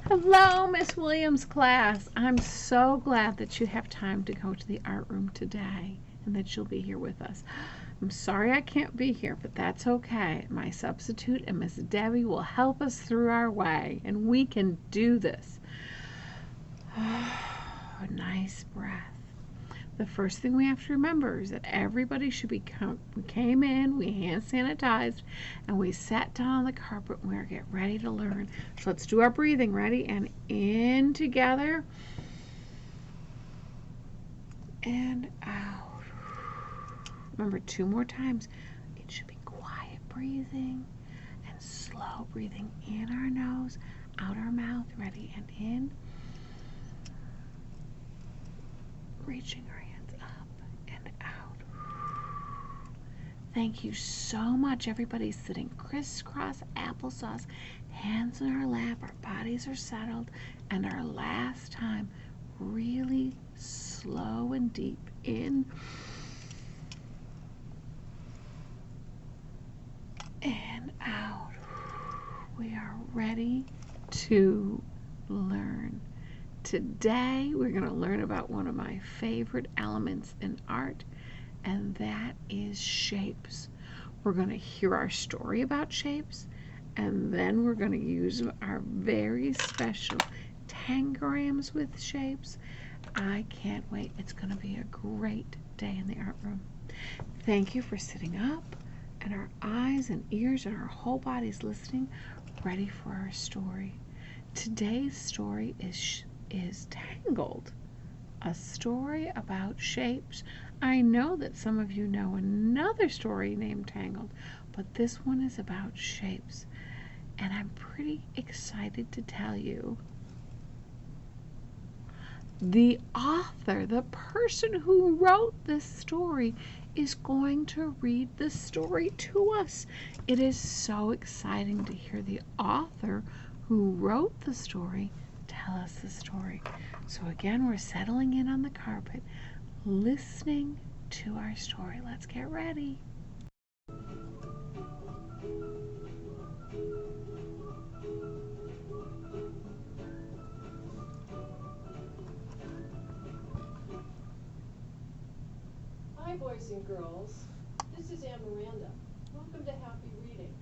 Hello, Miss Williams class. I'm so glad that you have time to go to the art room today and that you'll be here with us. I'm sorry I can't be here, but that's okay. My substitute and Miss Debbie will help us through our way, and we can do this. A nice breath. The first thing we have to remember is that everybody should be we came in, we hand sanitized, and we sat down on the carpet and we're get ready to learn. So let's do our breathing. Ready? And in together and out. Remember, 2 more times. It should be quiet breathing and slow breathing in our nose, out our mouth. Ready? And in. Reaching our hands up and out. Thank you so much. Everybody's sitting crisscross applesauce, hands in our lap, our bodies are settled, and our last time, really slow and deep in and out. We are ready to learn. Today we're going to learn about one of my favorite elements in art, and that is shapes. We're going to hear our story about shapes, and then we're going to use our very special tangrams with shapes. I can't wait. It's going to be a great day in the art room. Thank you for sitting up, and our eyes and ears and our whole bodies listening, ready for our story. Today's story is Tangled, a story about shapes. I know that some of you know another story named Tangled, but this one is about shapes, and I'm pretty excited to tell you. The author, the person who wrote this story, is going to read the story to us. It is so exciting to hear the author who wrote the story tell us the story. So again, we're settling in on the carpet, listening to our story. Let's get ready. Hi, boys and girls. This is Anne Miranda. Welcome to Happy Reading.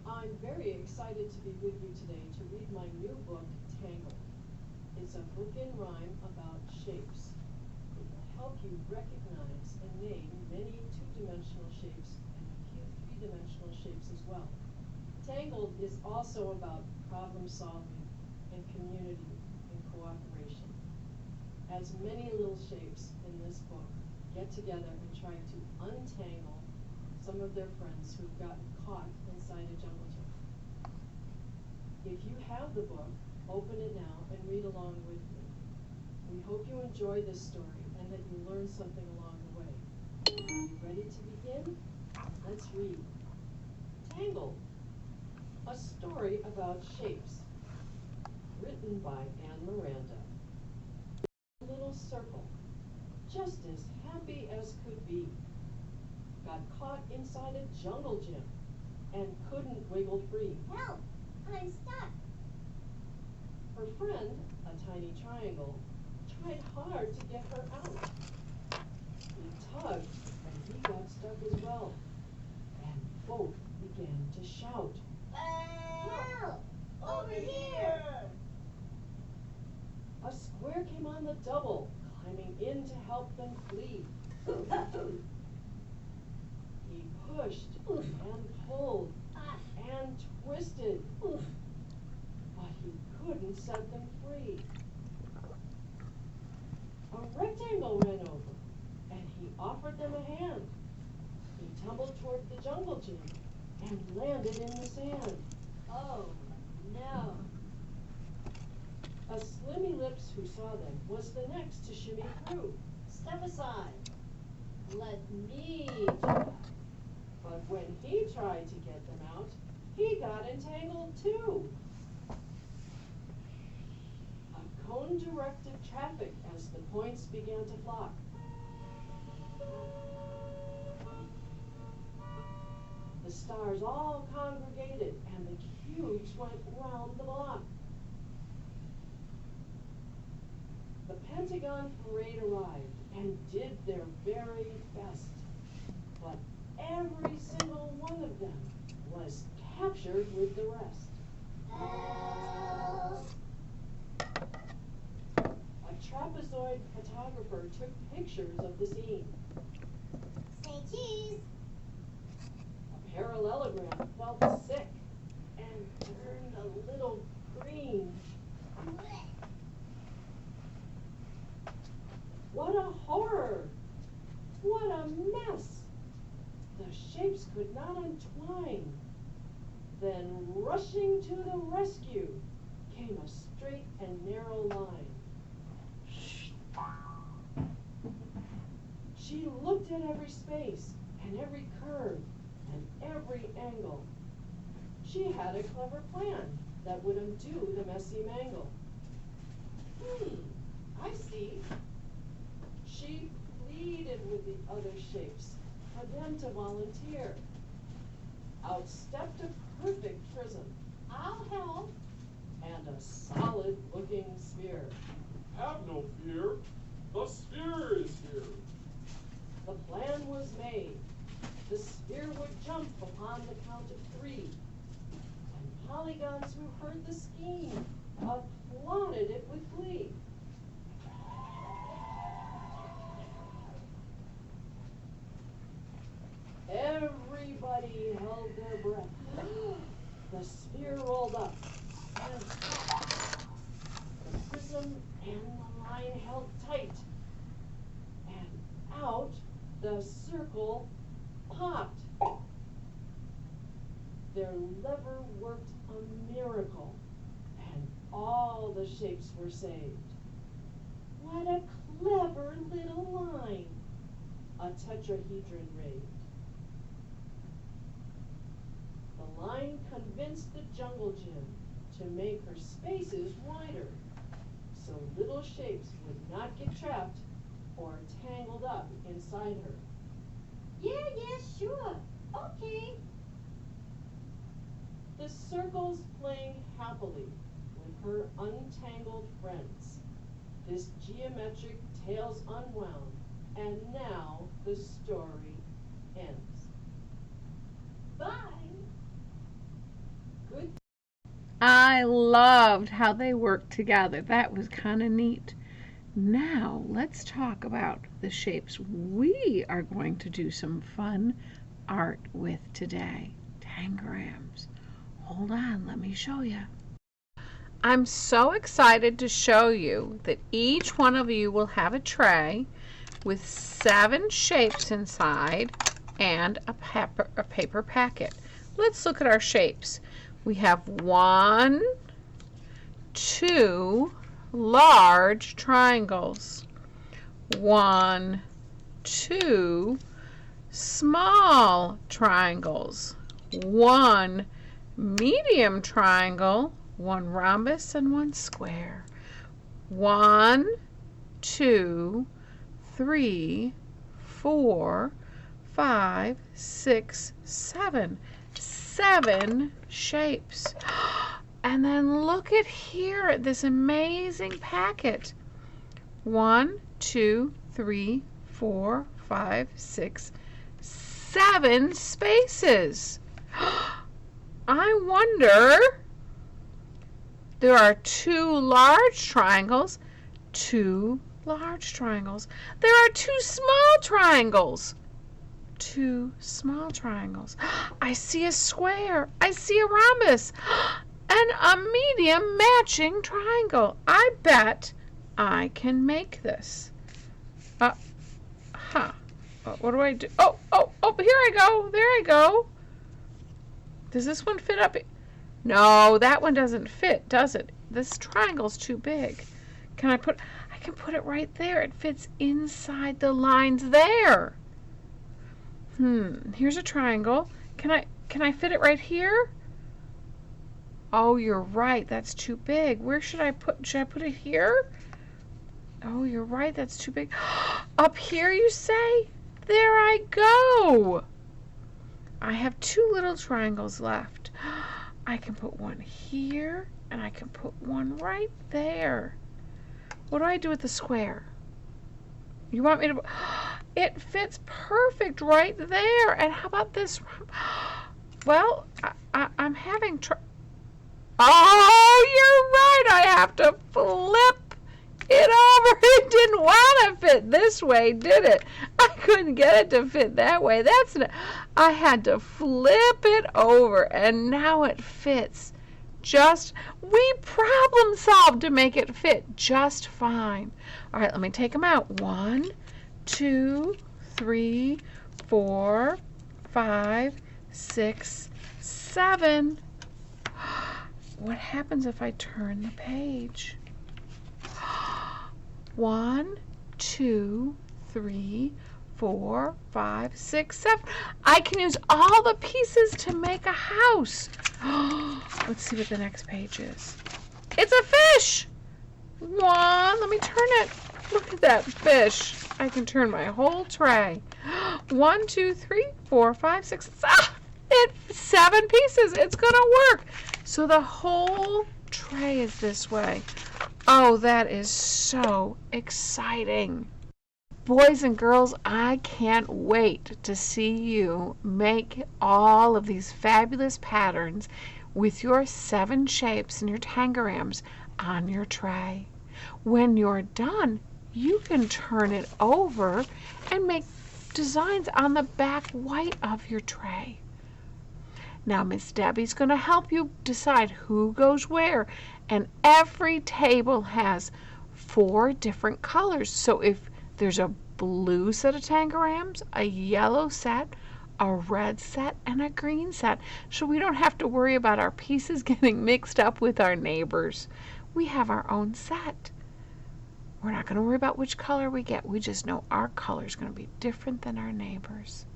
I'm very excited to be with you today to read my new book, Tangled. It's a book in rhyme about shapes. It will help you recognize and name many two-dimensional shapes and a few three-dimensional shapes as well. Tangled is also about problem solving and community and cooperation. As many little shapes in this book get together and try to untangle some of their friends who've gotten caught inside a jungle gym. If you have the book, open it now and read along with me. We hope you enjoy this story and that you learn something along the way. Are you ready to begin? Let's read. Tangled, a story about shapes. Written by Anne Miranda. A little circle, just as happy as could be, got caught inside a jungle gym and couldn't wiggle free. Help! I'm stuck. Her friend, a tiny triangle, tried hard to get her out. He tugged and he got stuck as well, and both began to shout. Help! Over here! A square came on the double, climbing in to help them flee. He pushed and pulled and twisted, but he couldn't set them free. A rectangle ran over, and he offered them a hand. He tumbled toward the jungle gym and landed in the sand. Oh, no. A Slimmy Lips who saw them was the next to shimmy through. Step aside. Let me. But when he tried to get them out, he got entangled too. A cone directed traffic as the points began to flock. The stars all congregated and the cubes went round the block. Polygon Parade arrived and did their very best. But every single one of them was captured with the rest. Help! A trapezoid photographer took pictures of the scene. Say cheese. A parallelogram felt sick and turned a little green. What a horror! What a mess! The shapes could not untwine. Then, rushing to the rescue, came a straight and narrow line. She looked at every space and every curve and every angle. She had a clever plan that would undo the messy mangle. I see. She pleaded with the other shapes for them to volunteer. Out stepped a perfect prism. I'll help. And a solid-looking sphere. Have no fear. The sphere is here. The plan was made. The sphere would jump upon the count of 3. And polygons who heard the scheme applauded it with glee. Everybody held their breath. The sphere rolled up and the prism and the line held tight. And out the circle popped. Their lever worked a miracle, and all the shapes were saved. What a clever little line, a tetrahedron raved. The line convinced the jungle gym to make her spaces wider, so little shapes would not get trapped or tangled up inside her. Yeah, sure. Okay. The circles playing happily with her untangled friends. This geometric tale's unwound, and now the story ends. Bye. Good. I loved how they worked together. That was kind of neat. Now let's talk about the shapes we are going to do some fun art with today. Tangrams. Hold on, let me show you. I'm so excited to show you that each one of you will have a tray with 7 shapes inside and a paper packet. Let's look at our shapes. We have 1, 2 large triangles, 1, 2 small triangles, 1 medium triangle, 1 rhombus, and 1 square. 1, 2, 3, 4, 5, 6, 7. 7 shapes. And then look at here at this amazing packet. 1, 2, 3, 4, 5, 6, 7 spaces. I wonder, there are 2 large triangles, 2 large triangles. There are 2 small triangles. 2 small triangles. I see a square. I see a rhombus. And a medium matching triangle. I bet I can make this. What do I do? Oh, here I go. There I go. Does this one fit up? No, that one doesn't fit, does it? This triangle's too big. I can put it right there. It fits inside the lines there. Here's a triangle. Can I fit it right here? Oh, you're right. That's too big. Where should I put? Should I put it here? Oh, you're right. That's too big. Up here, you say? There I go. I have 2 little triangles left. I can put one here, and I can put one right there. What do I do with the square? You want me to? It fits perfect right there. And how about this? Well, I'm having trouble. Oh, you're right. I have to flip it over. It didn't want to fit this way, did it? I couldn't get it to fit that way. I had to flip it over, and now it fits we problem solved to make it fit just fine. All right, let me take them out. 1, 2, 3, 4, 5, 6, 7. What happens if I turn the page? 1, 2, 3, 4, 5, 6, 7. I can use all the pieces to make a house. Let's see what the next page is. It's a fish. 1, let me turn it. Look at that fish. I can turn my whole tray. 1, 2, 3, 4, 5, 6. It's 7 pieces. It's gonna work. So the whole tray is this way. Oh, that is so exciting. Boys and girls, I can't wait to see you make all of these fabulous patterns with your 7 shapes and your tangrams on your tray. When you're done, you can turn it over and make designs on the back white of your tray. Now, Miss Debbie's going to help you decide who goes where, and every table has 4 different colors. So if there's a blue set of tangrams, a yellow set, a red set, and a green set. So we don't have to worry about our pieces getting mixed up with our neighbors. We have our own set. We're not going to worry about which color we get. We just know our color is going to be different than our neighbors.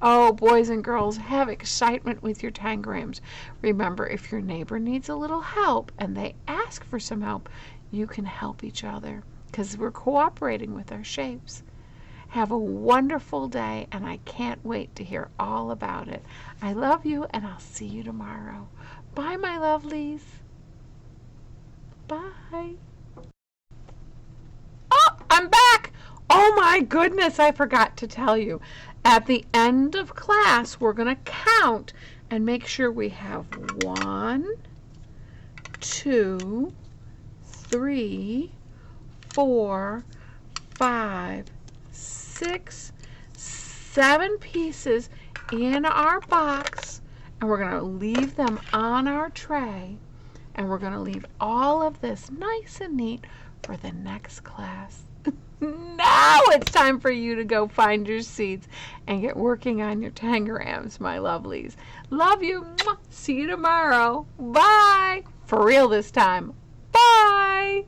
Oh, boys and girls, have excitement with your tangrams. Remember, if your neighbor needs a little help and they ask for some help, you can help each other because we're cooperating with our shapes. Have a wonderful day, and I can't wait to hear all about it. I love you, and I'll see you tomorrow. Bye, my lovelies. Bye. Oh, I'm back. Oh, my goodness, I forgot to tell you. At the end of class, we're going to count and make sure we have 1, 2, 3, 4, 5, 6, 7 pieces in our box, and we're going to leave them on our tray, and we're going to leave all of this nice and neat for the next class. Now it's time for you to go find your seats and get working on your tangrams, my lovelies. Love you. See you tomorrow. Bye. For real this time. Bye.